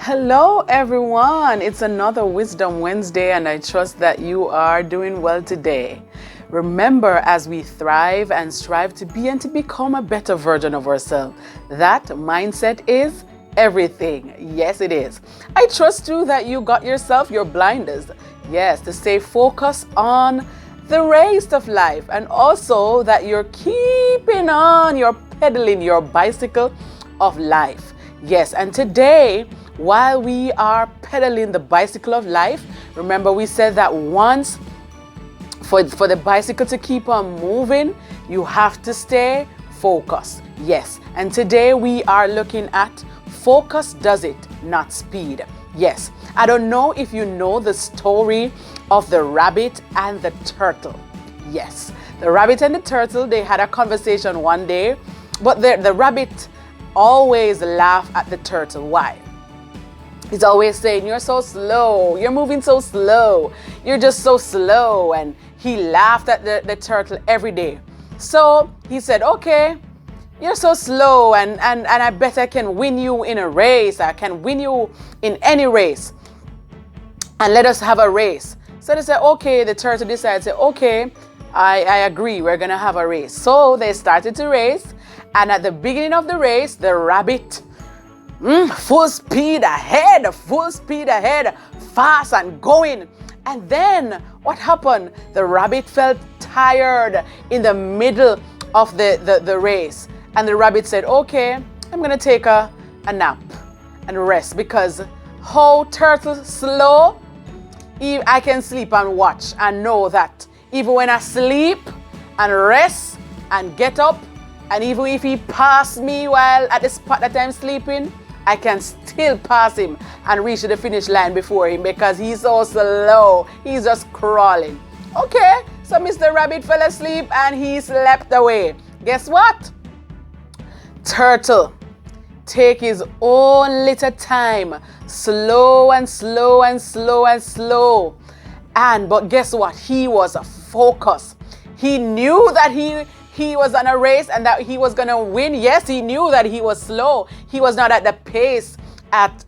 Hello, everyone. It's another Wisdom Wednesday, and I trust that you are doing well today. Remember, as we thrive and strive to be and to become a better version of ourselves, that mindset is everything. Yes, it is. I trust you that you got yourself your blinders. Yes, to stay focused on the race of life, and also that you're pedaling your bicycle of life. Yes, and today, while we are pedaling the bicycle of life, remember we said that once for the bicycle to keep on moving, you have to stay focused. Yes, and today we are looking at focus does it, not speed. Yes, I don't know if you know the story of the rabbit and the turtle. Yes, the rabbit and the turtle, they had a conversation one day, but the rabbit always laughed at the turtle. Why? He's always saying, "You're so slow, you're moving so slow, you're just so slow." And he laughed at the turtle every day. So he said, "Okay, you're so slow, and I bet I can win you in a race. I can win you in any race. And let us have a race." So they said, okay, the turtle decided, okay, I agree, we're gonna have a race. So they started to race, and at the beginning of the race, the rabbit, full speed ahead, fast and going. And then what happened? The rabbit felt tired in the middle of the race. And the rabbit said, okay, I'm going to take a nap and rest, because how turtle slow, I can sleep and watch and know that even when I sleep and rest and get up, and even if he passed me while at the spot that I'm sleeping, I can still pass him and reach the finish line before him, because he's so slow. He's just crawling. Okay, so Mr. Rabbit fell asleep and he slept away. Guess what? Turtle take his own little time, slow and slow and slow and slow. But guess what? He was focused. He knew that he was on a race and that he was going to win. Yes, he knew that he was slow. He was not at the pace as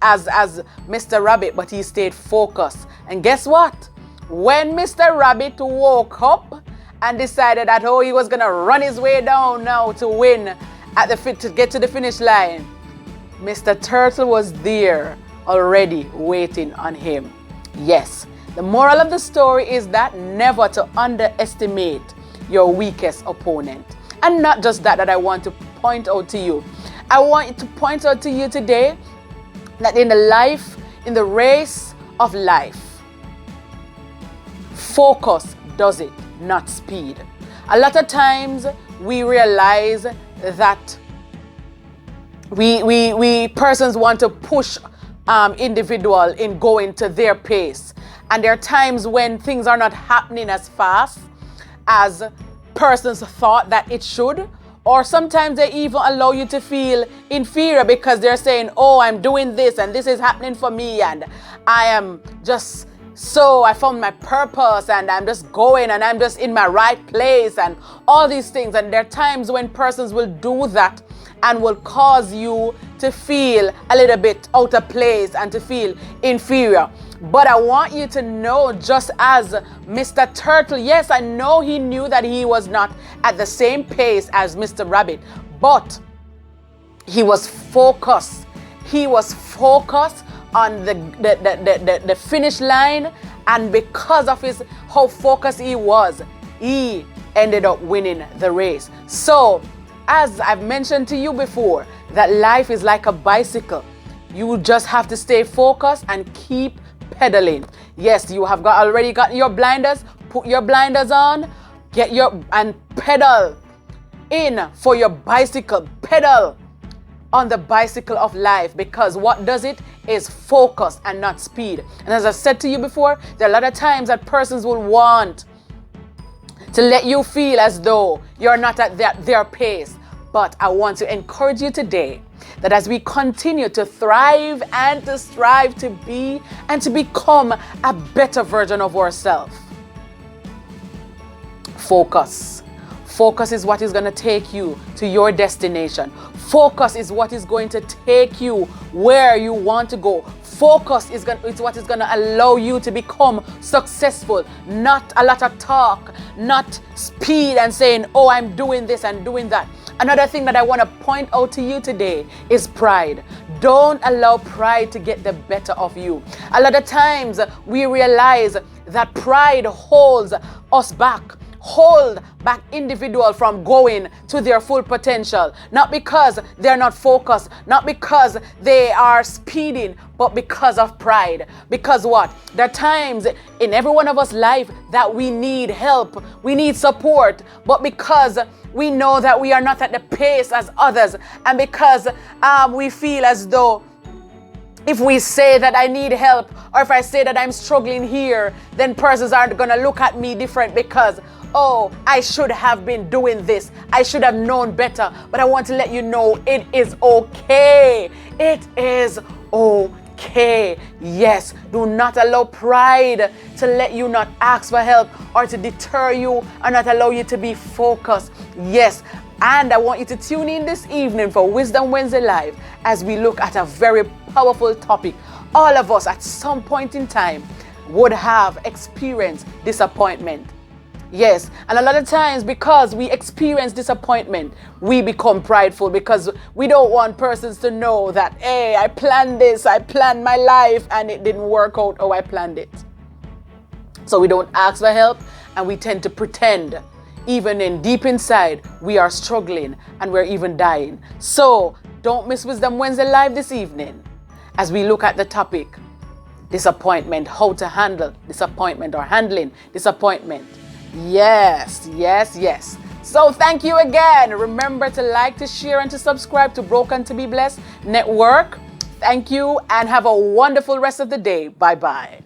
Mr. Rabbit, but he stayed focused. And guess what? When Mr. Rabbit woke up and decided that, he was going to run his way down now to win to get to the finish line, Mr. Turtle was there already waiting on him. Yes, the moral of the story is that never to underestimate your weakest opponent. And not just that I want to point out to you. I want to point out to you today that in the race of life, focus does it, not speed. A lot of times we realize that we persons want to push individual in going to their pace. And there are times when things are not happening as fast as persons thought that it should, or sometimes they even allow you to feel inferior because they're saying, I'm doing this and this is happening for me, and I am just I found my purpose and I'm just going and I'm just in my right place and all these things. And there are times when persons will do that and will cause you to feel a little bit out of place and to feel inferior. But I want you to know, just as Mr. Turtle, yes, I know he knew that he was not at the same pace as Mr. Rabbit, but he was focused. He was focused on the finish line, and because of how focused he was, he ended up winning the race. So, as I've mentioned to you before, that life is like a bicycle. You just have to stay focused and keep pedaling. Yes, you have already got your blinders. Put your blinders on, and pedal in for your bicycle. Pedal on the bicycle of life, because what does it is focus and not speed. And as I said to you before, there are a lot of times that persons will want to let you feel as though you're not at their pace. But I want to encourage you today that as we continue to thrive and to strive to be and to become a better version of ourselves, focus. Focus is what is going to take you to your destination. Focus is what is going to take you where you want to go. Focus is what is going to allow you to become successful. Not a lot of talk, not speed and saying, oh, I'm doing this and doing that. Another thing that I want to point out to you today is pride. Don't allow pride to get the better of you. A lot of times we realize that pride holds us back. Hold back individual from going to their full potential. Not because they're not focused, not because they are speeding, but because of pride. Because what? There are times in every one of us life that we need help, we need support, but because we know that we are not at the pace as others, and because we feel as though if we say that I need help, or if I say that I'm struggling here, then persons aren't going to look at me different because, oh, I should have been doing this. I should have known better. But I want to let you know it is okay. It is okay. Yes, do not allow pride to let you not ask for help or to deter you or not allow you to be focused. Yes. And I want you to tune in this evening for Wisdom Wednesday Live as we look at a very powerful topic. All of us at some point in time would have experienced disappointment. Yes, and a lot of times because we experience disappointment, we become prideful because we don't want persons to know that, hey, I planned this, I planned my life and it didn't work out how I planned it. So we don't ask for help and we tend to pretend. Even in deep inside, we are struggling and we're even dying. So don't miss Wisdom Wednesday Live this evening as we look at the topic, disappointment, how to handle disappointment or handling disappointment. Yes, yes, yes. So thank you again. Remember to like, to share, and to subscribe to Broken to be Blessed Network. Thank you and have a wonderful rest of the day. Bye-bye.